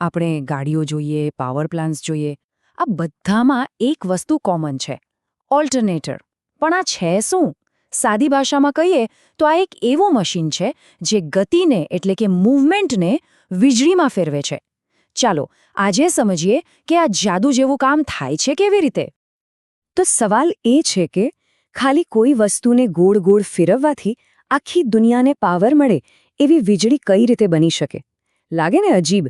આપણે ગાડીઓ જોઈએ, પાવર પ્લાન્ટ્સ જોઈએ, આ બધામાં એક વસ્તુ કોમન છે: ઓલ્ટરનેટર. પણ આ છે શું? સાદી ભાષામાં કહીએ તો આ એક એવું મશીન છે જે ગતિને એટલે કે મૂવમેન્ટને વીજળીમાં ફેરવે છે. ચાલો આજે સમજીએ કે આ જાદુ જેવું કામ થાય છે કેવી રીતે. તો સવાલ એ છે કે ખાલી કોઈ વસ્તુને ગોળ ગોળ ફેરવવાથી આખી દુનિયાને પાવર મળે એવી વીજળી કઈ રીતે બની શકે? લાગે ને અજીબ,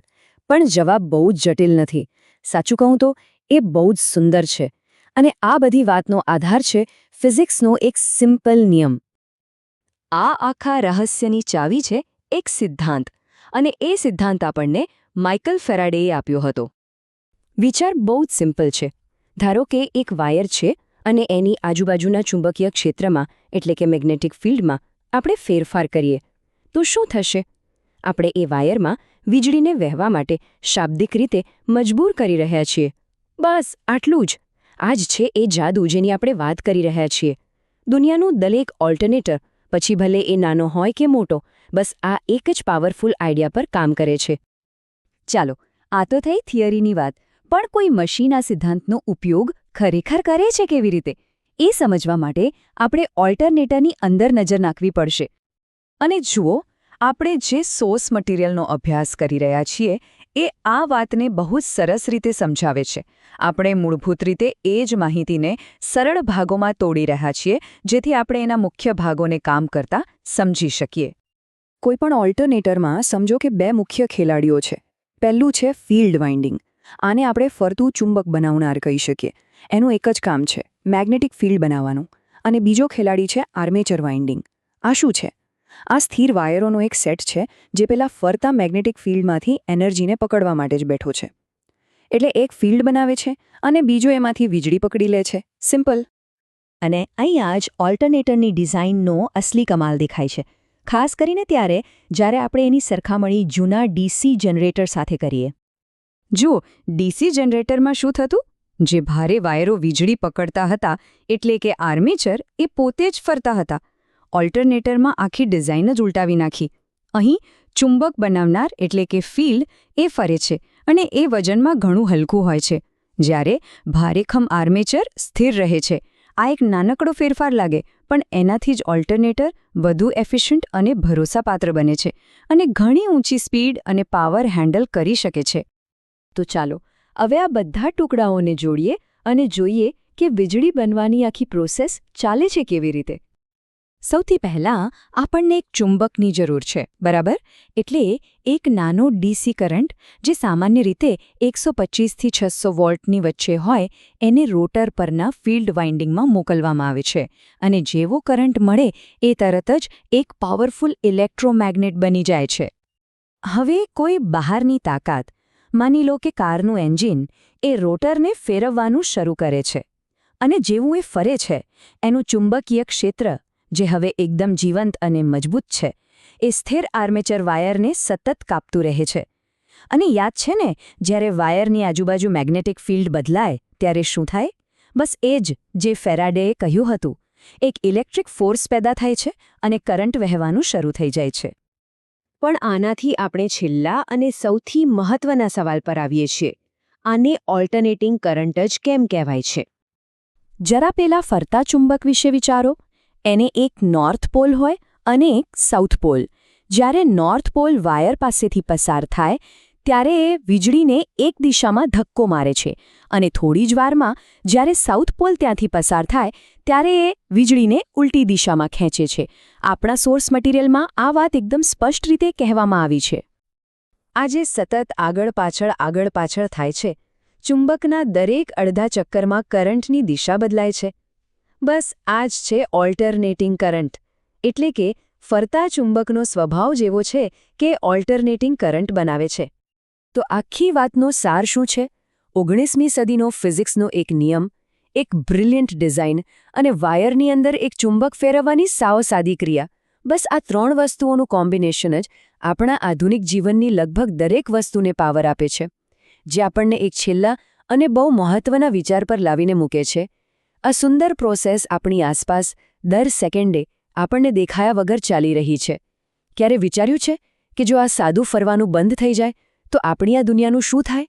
પણ જવાબ બહુ જ જટિલ નથી. સાચું કહું તો એ બહુ જ સુંદર છે. અને આ બધી વાતનો આધાર છે ફિઝિક્સનો એક સિમ્પલ નિયમ. આ આખા રહસ્યની ચાવી છે એક સિદ્ધાંત, અને એ સિદ્ધાંત આપણને માઇકલ ફેરાડેએ આપ્યો હતો. વિચાર બહુ જ સિમ્પલ છે. ધારો કે એક વાયર છે અને એની આજુબાજુના ચુંબકીય ક્ષેત્રમાં એટલે કે મેગ્નેટિક ફિલ્ડમાં આપણે ફેરફાર કરીએ તો શું થશે? આપણે એ વાયરમાં વીજળીને વહેવા માટે શાબ્દિક રીતે મજબૂર કરી રહ્યા છીએ. બસ આટલું જ. આ જ છે એ જાદુ જેની આપણે વાત કરી રહ્યા છીએ. દુનિયાનું દરેક ઓલ્ટરનેટર, પછી ભલે એ નાનો હોય કે મોટો, બસ આ એક જ પાવરફુલ આઈડિયા પર કામ કરે છે. ચાલો, આ તો થઈ થિયરીની વાત, પણ કોઈ મશીન આ સિદ્ધાંતનો ઉપયોગ ખરેખર કરે છે કેવી રીતે? એ સમજવા માટે આપણે ઓલ્ટરનેટરની અંદર નજર નાખવી પડશે. અને જુઓ, આપણે જે સોર્સ મટીરિયલનો અભ્યાસ કરી રહ્યા છીએ એ આ વાતને બહુ જ સરસ રીતે સમજાવે છે. આપણે મૂળભૂત રીતે એ જ માહિતીને સરળ ભાગોમાં તોડી રહ્યા છીએ જેથી આપણે એના મુખ્ય ભાગોને કામ કરતા સમજી શકીએ. કોઈપણ ઓલ્ટરનેટરમાં સમજો કે બે મુખ્ય ખેલાડીઓ છે. પહેલું છે ફિલ્ડ વાઇન્ડિંગ. આને આપણે ફરતું ચુંબક બનાવનાર કહી શકીએ. એનું એક જ કામ છે મેગ્નેટિક ફિલ્ડ બનાવવાનું. અને બીજો ખેલાડી છે આર્મેચર વાઇન્ડિંગ. આ શું છે? આ સ્થિર વાયરોનો એક સેટ છે જે પેલા ફરતા મેગ્નેટિક ફિલ્ડમાંથી એનર્જીને પકડવા માટે જ બેઠો છે. એટલે એક ફિલ્ડ બનાવે છે અને બીજો એમાંથી વીજળી પકડી લે છે. સિમ્પલ. અને અહીંયા જ ઓલ્ટરનેટરની ડિઝાઇનનો અસલી કમાલ દેખાય છે. ખાસ કરીને ત્યારે જ્યારે આપણે એની સરખામણી જૂના ડીસી જનરેટર સાથે કરીએ. જુઓ, ડીસી જનરેટરમાં શું થતું? જે ભારે વાયરો વીજળી પકડતા હતા એટલે કે આર્મેચર, એ પોતે જ ફરતા હતા. ઓલ્ટરનેટરમાં આખી ડિઝાઇન જ ઉલટાવી નાખી. અહીં ચુંબક બનાવનાર એટલે કે ફિલ્ડ એ ફરે છે અને એ વજનમાં ઘણું હલકું હોય છે, જ્યારે ભારેખમ આર્મેચર સ્થિર રહે છે. આ એક નાનકડો ફેરફાર લાગે, પણ એનાથી જ ઓલ્ટરનેટર વધુ એફિશિયન્ટ અને ભરોસાપાત્ર બને છે અને ઘણી ઊંચી સ્પીડ અને પાવર હેન્ડલ કરી શકે છે. તો ચાલો હવે આ બધા ટુકડાઓને જોડીએ અને જોઈએ કે વીજળી બનવાની આખી પ્રોસેસ ચાલે છે કેવી રીતે. સૌથી પહેલાં આપણને એક ચુંબકની જરૂર છે, બરાબર? એટલે એક નાનો ડીસી કરંટ જે સામાન્ય રીતે 125થી 600 વોલ્ટની વચ્ચે હોય એને રોટર પરના ફિલ્ડ વાઇન્ડિંગમાં મોકલવામાં આવે છે. અને જેવો કરંટ મળે એ તરત જ એક પાવરફુલ ઇલેક્ટ્રોમેગ્નેટ બની જાય છે. હવે કોઈ બહારની તાકાત, માની લો કે કારનું એન્જિન, એ રોટરને ફેરવવાનું શરૂ કરે છે. અને જેવું એ ફરે છે, એનું ચુંબકીય ક્ષેત્ર, જે હવે એકદમ જીવંત અને મજબૂત છે, એ સ્થિર આર્મેચર વાયરને સતત કાપતું રહે છે. અને યાદ છે ને, જ્યારે વાયરની આજુબાજુ મેગ્નેટિક ફિલ્ડ બદલાય ત્યારે શું થાય? બસ એ જ જે ફેરાડેએ કહ્યું હતું. એક ઇલેક્ટ્રિક ફોર્સ પેદા થાય છે અને કરંટ વહેવાનું શરૂ થઈ જાય છે. પણ આનાથી આપણે છેલ્લા અને સૌથી મહત્વના સવાલ પર આવીએ છીએ. આને ઓલ્ટરનેટિંગ કરંટ જ કેમ કહેવાય છે? જરા પેલા ફરતા ચુંબક વિશે વિચારો. એને એક નોર્થ પોલ હોય અને એક સાઉથ પોલ. જ્યારે નોર્થ પોલ વાયર પાસેથી પસાર થાય ત્યારે એ વીજળીને એક દિશામાં ધક્કો મારે છે અને થોડી જ વારમાં જ્યારે સાઉથ પોલ ત્યાંથી પસાર થાય ત્યારે એ વીજળીને ઉલટી દિશામાં ખેંચે છે. આપણા સોર્સ મટીરિયલમાં આ વાત એકદમ સ્પષ્ટ રીતે કહેવામાં આવી છે. આ જે સતત આગળ પાછળ થાય છે, ચુંબકના દરેક અડધા ચક્કરમાં કરંટની દિશા બદલાય છે. બસ આ જ છે ઓલ્ટરનેટિંગ કરંટ. એટલે કે ફરતા ચુંબકનો સ્વભાવ જેવો છે કે ઓલ્ટરનેટિંગ કરંટ બનાવે છે. તો આખી વાતનો સાર શું છે? 19મી સદીનો ફિઝિક્સનો એક નિયમ, એક બ્રિલિયન્ટ ડિઝાઇન અને વાયરની અંદર એક ચુંબક ફેરવવાની સાવ સાદી ક્રિયા. બસ આ ત્રણ વસ્તુઓનું કોમ્બિનેશન જ આપણા આધુનિક જીવનની લગભગ દરેક વસ્તુને પાવર આપે છે, જે આપણને એક છેલ્લા અને બહુ મહત્વના વિચાર પર લાવીને મૂકે છે. આ સુંદર પ્રોસેસ આપણી આસપાસ દર સેકન્ડે આપણને દેખાયા વગર ચાલી રહી છે. ક્યારે વિચાર્યું છે કે જો આ સાદું ફરવાનું બંધ થઈ જાય તો આપણી આ દુનિયાનું શું થાય?